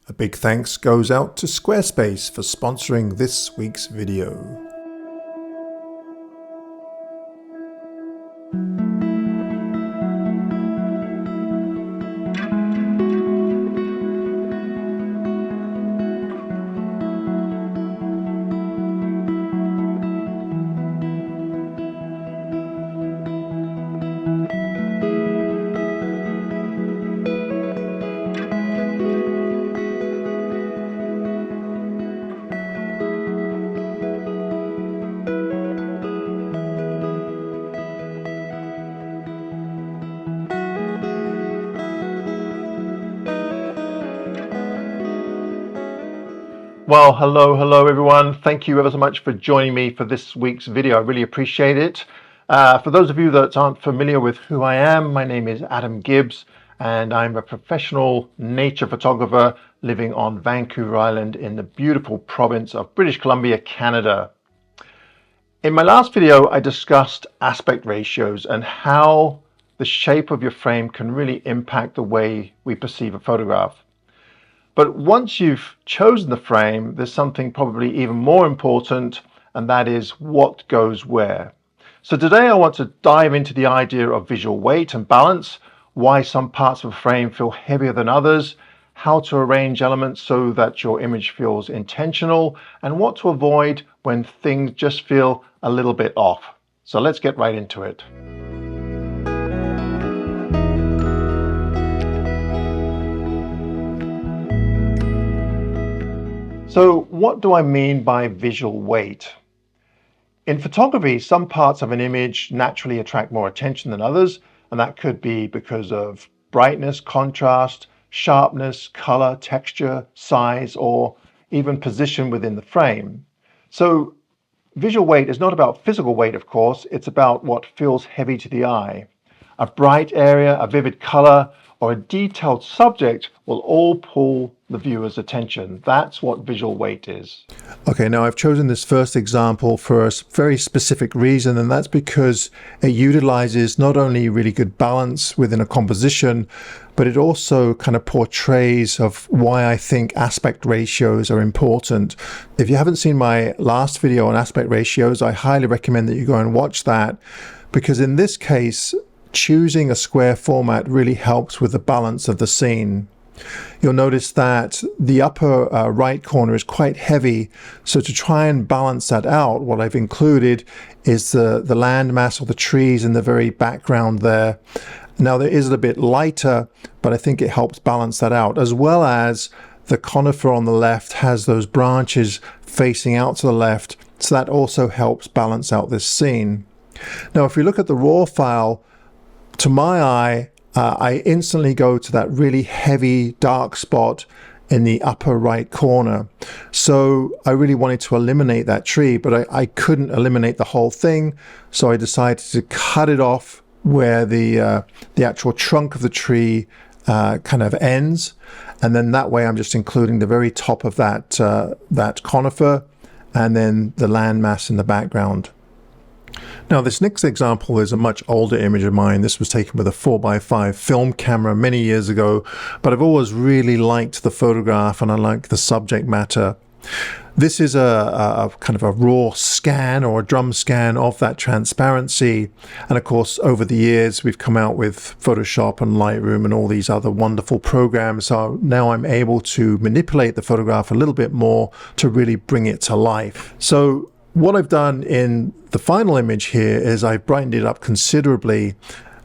A big thanks goes out to Squarespace for sponsoring this week's video. Well, hello everyone. Thank you ever so much for joining me for this week's video. I really appreciate it. For those of you that aren't familiar with who I am, my name is Adam Gibbs and I'm a professional nature photographer living on Vancouver Island in the beautiful province of British Columbia, Canada. In my last video, I discussed aspect ratios and how the shape of your frame can really impact the way we perceive a photograph. But once you've chosen the frame, there's something probably even more important, and that is what goes where. So today I want to dive into the idea of visual weight and balance, why some parts of a frame feel heavier than others, how to arrange elements so that your image feels intentional, and what to avoid when things just feel a little bit off. So let's get right into it. So what do I mean by visual weight? In photography, some parts of an image naturally attract more attention than others, and that could be because of brightness, contrast, sharpness, color, texture, size, or even position within the frame. So visual weight is not about physical weight, of course, it's about what feels heavy to the eye. A bright area, a vivid color, or a detailed subject will all pull the viewer's attention. That's what visual weight is. Okay, now I've chosen this first example for a very specific reason, and that's because it utilizes not only really good balance within a composition, but it also kind of portrays of why I think aspect ratios are important. If you haven't seen my last video on aspect ratios, I highly recommend that you go and watch that, because in this case, choosing a square format really helps with the balance of the scene. You'll notice that the upper right corner is quite heavy, so to try and balance that out, what I've included is the landmass or the trees in the very background there. Now there is a bit lighter, but I think it helps balance that out, as well as the conifer on the left has those branches facing out to the left, so that also helps balance out this scene. Now if we look at the raw file, to my eye, I instantly go to that really heavy dark spot in the upper right corner. So I really wanted to eliminate that tree, but I couldn't eliminate the whole thing. So I decided to cut it off where the actual trunk of the tree kind of ends. And then that way I'm just including the very top of that conifer and then the landmass in the background. Now this next example is a much older image of mine. This was taken with a 4x5 film camera many years ago, but I've always really liked the photograph and I like the subject matter. This is a kind of a raw scan or a drum scan of that transparency, and of course over the years we've come out with Photoshop and Lightroom and all these other wonderful programs, so now I'm able to manipulate the photograph a little bit more to really bring it to life. So what I've done in the final image here is I've brightened it up considerably,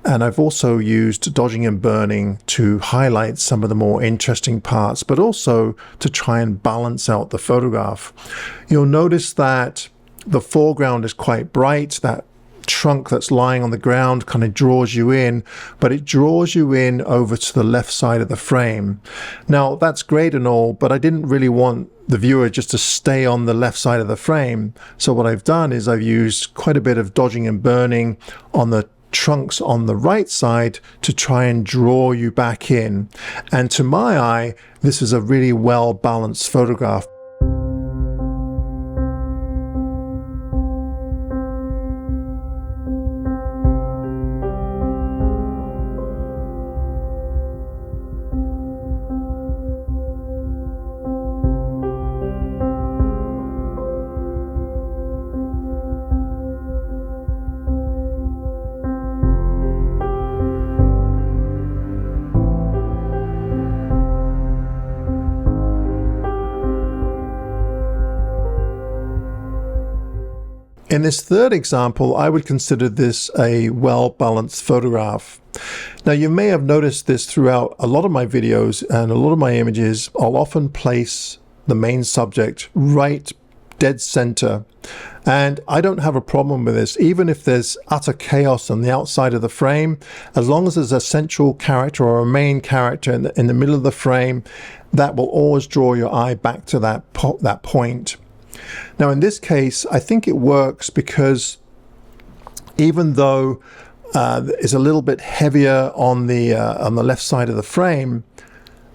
and I've also used dodging and burning to highlight some of the more interesting parts, but also to try and balance out the photograph. You'll notice that the foreground is quite bright. That trunk that's lying on the ground kind of draws you in, but it draws you in over to the left side of the frame. Now that's great and all, but I didn't really want the viewer just to stay on the left side of the frame. So what I've done is I've used quite a bit of dodging and burning on the trunks on the right side to try and draw you back in. And to my eye, this is a really well balanced photograph. In this third example, I would consider this a well-balanced photograph. Now, you may have noticed this throughout a lot of my videos and a lot of my images. I'll often place the main subject right dead center. And I don't have a problem with this, even if there's utter chaos on the outside of the frame. As long as there's a central character or a main character in the middle of the frame, that will always draw your eye back to that point. Now, in this case, I think it works because even though it's a little bit heavier on the left side of the frame,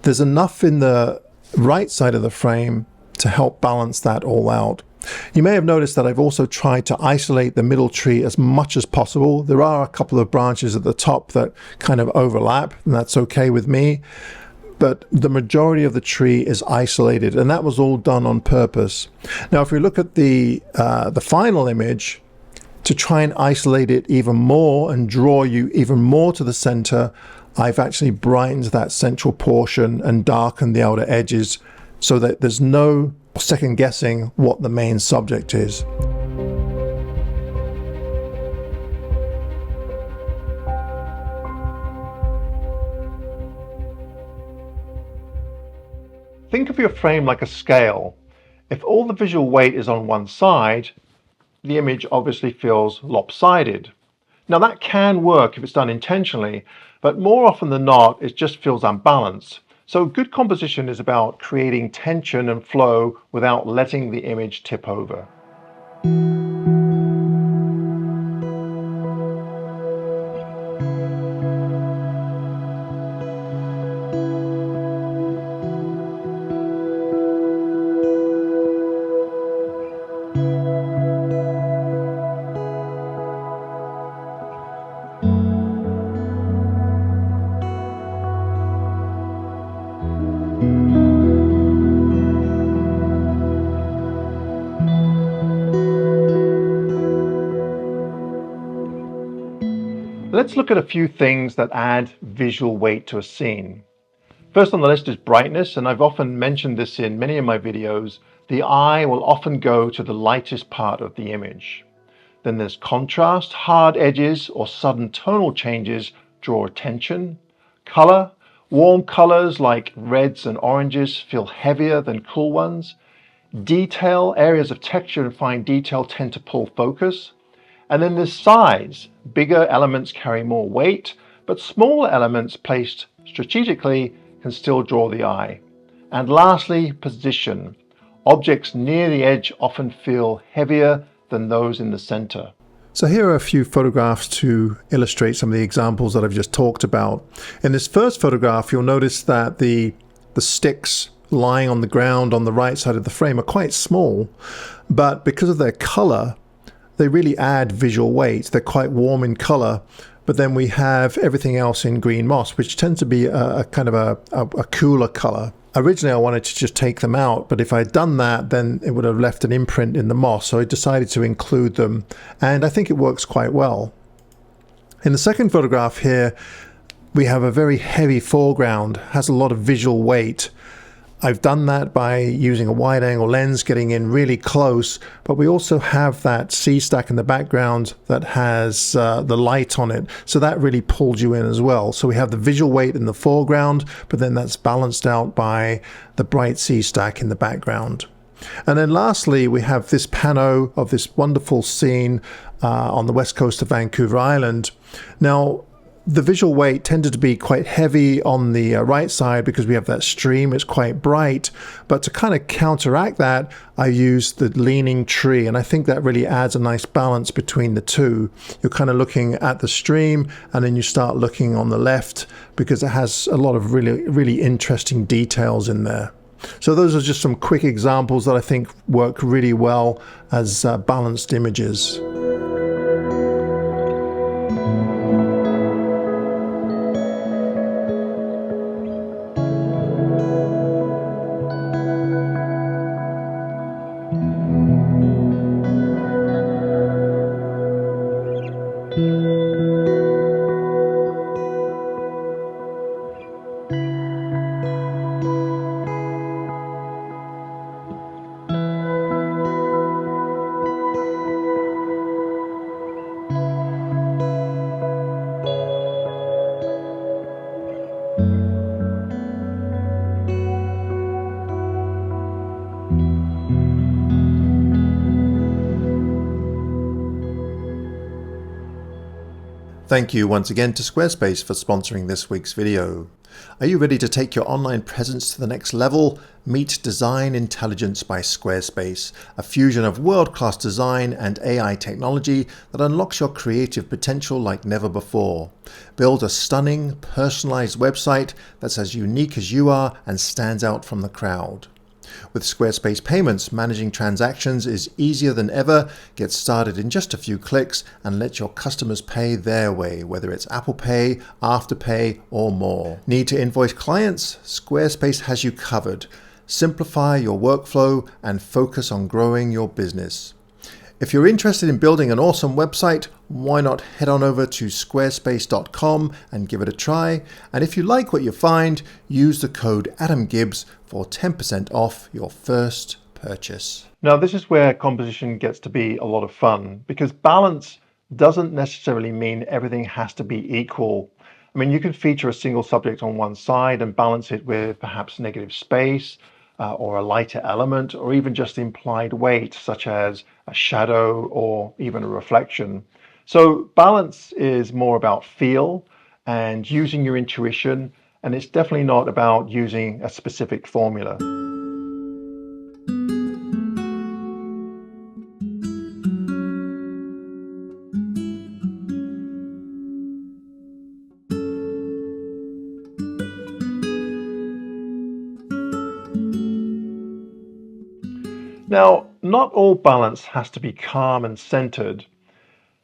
there's enough in the right side of the frame to help balance that all out. You may have noticed that I've also tried to isolate the middle tree as much as possible. There are a couple of branches at the top that kind of overlap, and that's okay with me. But the majority of the tree is isolated, and that was all done on purpose. Now, if we look at the final image, to try and isolate it even more and draw you even more to the center, I've actually brightened that central portion and darkened the outer edges so that there's no second guessing what the main subject is. Think of your frame like a scale. If all the visual weight is on one side, the image obviously feels lopsided. Now, that can work if it's done intentionally, but more often than not, it just feels unbalanced. So good composition is about creating tension and flow without letting the image tip over. Let's look at a few things that add visual weight to a scene. First on the list is brightness, and I've often mentioned this in many of my videos. The eye will often go to the lightest part of the image. Then there's contrast. Hard edges or sudden tonal changes draw attention. Color. Warm colors like reds and oranges feel heavier than cool ones. Detail. Areas of texture and fine detail tend to pull focus. And then there's size. Bigger elements carry more weight, but smaller elements placed strategically can still draw the eye. And lastly, position. Objects near the edge often feel heavier than those in the center. So here are a few photographs to illustrate some of the examples that I've just talked about. In this first photograph, you'll notice that the sticks lying on the ground on the right side of the frame are quite small, but because of their color, they really add visual weight. They're quite warm in color, but then we have everything else in green moss, which tends to be a kind of a cooler color. Originally, I wanted to just take them out, but if I'd done that, then it would have left an imprint in the moss, so I decided to include them, and I think it works quite well. In the second photograph here, we have a very heavy foreground, has a lot of visual weight. I've done that by using a wide angle lens, getting in really close, but we also have that sea stack in the background that has the light on it. So that really pulls you in as well. So we have the visual weight in the foreground, but then that's balanced out by the bright sea stack in the background. And then lastly, we have this pano of this wonderful scene on the west coast of Vancouver Island. Now, the visual weight tended to be quite heavy on the right side because we have that stream. It's quite bright, but to kind of counteract that, I used the leaning tree, and I think that really adds a nice balance between the two. You're kind of looking at the stream, and then you start looking on the left because it has a lot of really interesting details in there. So those are just some quick examples that I think work really well as balanced images. Thank you once again to Squarespace for sponsoring this week's video. Are you ready to take your online presence to the next level? Meet Design Intelligence by Squarespace, a fusion of world-class design and AI technology that unlocks your creative potential like never before. Build a stunning, personalized website that's as unique as you are and stands out from the crowd. With Squarespace Payments, managing transactions is easier than ever. Get started in just a few clicks and let your customers pay their way, whether it's Apple Pay, Afterpay, or more. Need to invoice clients? Squarespace has you covered. Simplify your workflow and focus on growing your business. If you're interested in building an awesome website, why not head on over to squarespace.com and give it a try. And if you like what you find, use the code AdamGibbs for 10% off your first purchase. Now, this is where composition gets to be a lot of fun, because balance doesn't necessarily mean everything has to be equal. I mean, you can feature a single subject on one side and balance it with perhaps negative space, or a lighter element, or even just implied weight, such as a shadow or even a reflection. So balance is more about feel and using your intuition, and it's definitely not about using a specific formula. Now, not all balance has to be calm and centered.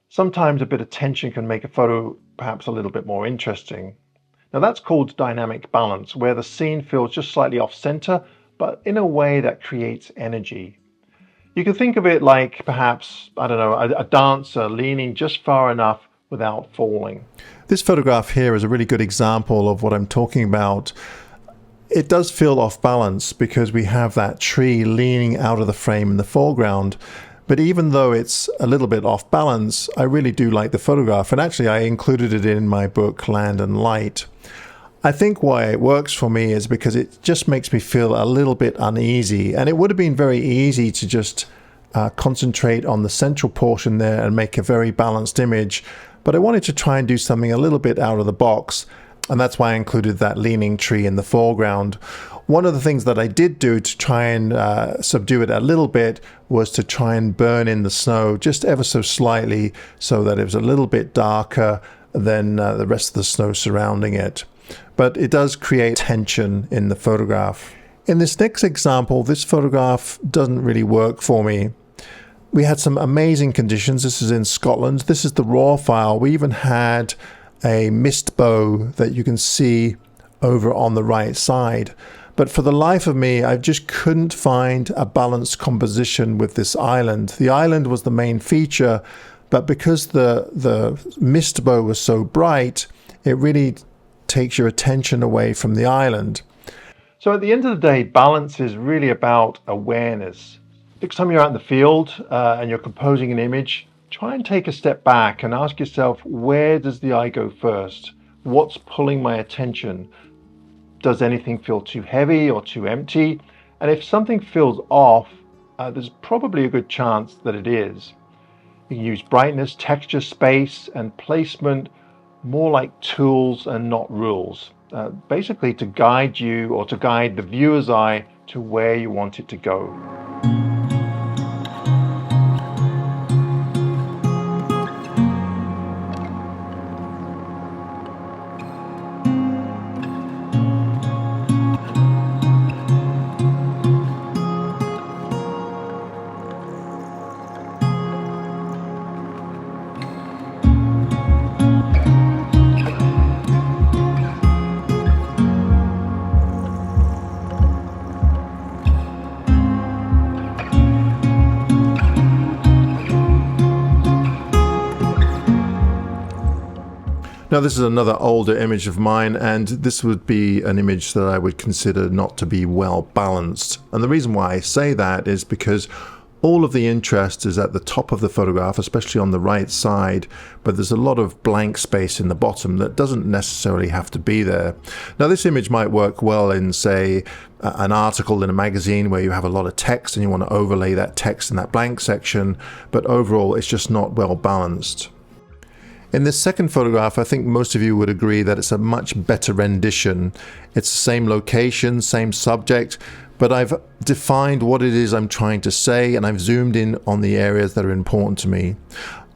Sometimes a bit of tension can make a photo perhaps a little bit more interesting. Now, that's called dynamic balance, where the scene feels just slightly off center, but in a way that creates energy. You can think of it like perhaps, I don't know, a dancer leaning just far enough without falling. This photograph here is a really good example of what I'm talking about. It does feel off balance because we have that tree leaning out of the frame in the foreground. But even though it's a little bit off balance, I really do like the photograph. And actually, I included it in my book, Land and Light. I think why it works for me is because it just makes me feel a little bit uneasy. And it would have been very easy to just concentrate on the central portion there and make a very balanced image. But I wanted to try and do something a little bit out of the box. And that's why I included that leaning tree in the foreground. One of the things that I did do to try and subdue it a little bit was to try and burn in the snow just ever so slightly so that it was a little bit darker than the rest of the snow surrounding it. But it does create tension in the photograph. In this next example, this photograph doesn't really work for me. We had some amazing conditions. This is in Scotland. This is the raw file. We even had a mist bow that you can see over on the right side. But for the life of me, I just couldn't find a balanced composition with this island. The island was the main feature, but because the mist bow was so bright, it really takes your attention away from the island. So at the end of the day, balance is really about awareness. Next time you're out in the field and you're composing an image, try and take a step back and ask yourself, where does the eye go first? What's pulling my attention? Does anything feel too heavy or too empty? And if something feels off, there's probably a good chance that it is. You can use brightness, texture, space, and placement more like tools and not rules, basically to guide you or to guide the viewer's eye to where you want it to go. Now, this is another older image of mine, and this would be an image that I would consider not to be well balanced. And the reason why I say that is because all of the interest is at the top of the photograph, especially on the right side, but there's a lot of blank space in the bottom that doesn't necessarily have to be there. Now, this image might work well in, say, an article in a magazine where you have a lot of text and you want to overlay that text in that blank section, but overall it's just not well balanced. In this second photograph, I think most of you would agree that it's a much better rendition. It's the same location, same subject, but I've defined what it is I'm trying to say, and I've zoomed in on the areas that are important to me.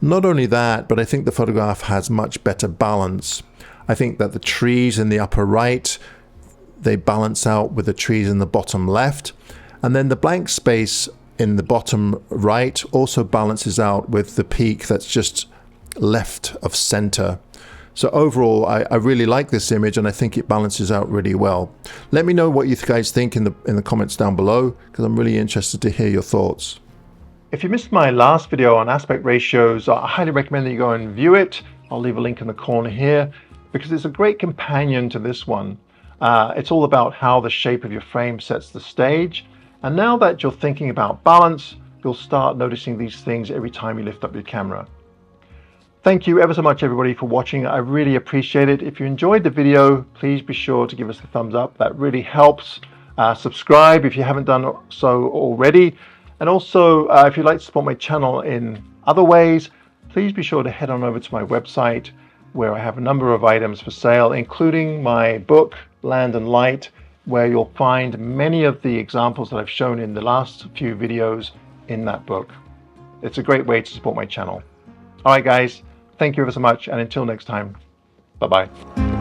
Not only that, but I think the photograph has much better balance. I think that the trees in the upper right, they balance out with the trees in the bottom left, and then the blank space in the bottom right also balances out with the peak that's just left of center. So overall, I really like this image, and I think it balances out really well. Let me know what you guys think in the comments down below, because I'm really interested to hear your thoughts. If you missed my last video on aspect ratios, I highly recommend that you go and view it. I'll leave a link in the corner here, because it's a great companion to this one. It's all about how the shape of your frame sets the stage. And now that you're thinking about balance, you'll start noticing these things every time you lift up your camera. Thank you ever so much, everybody, for watching. I really appreciate it. If you enjoyed the video, please be sure to give us a thumbs up. That really helps. Subscribe if you haven't done so already. And also, if you'd like to support my channel in other ways, please be sure to head on over to my website, where I have a number of items for sale, including my book, Land and Light, where you'll find many of the examples that I've shown in the last few videos in that book. It's a great way to support my channel. All right, guys. Thank you ever so much, and until next time, bye-bye.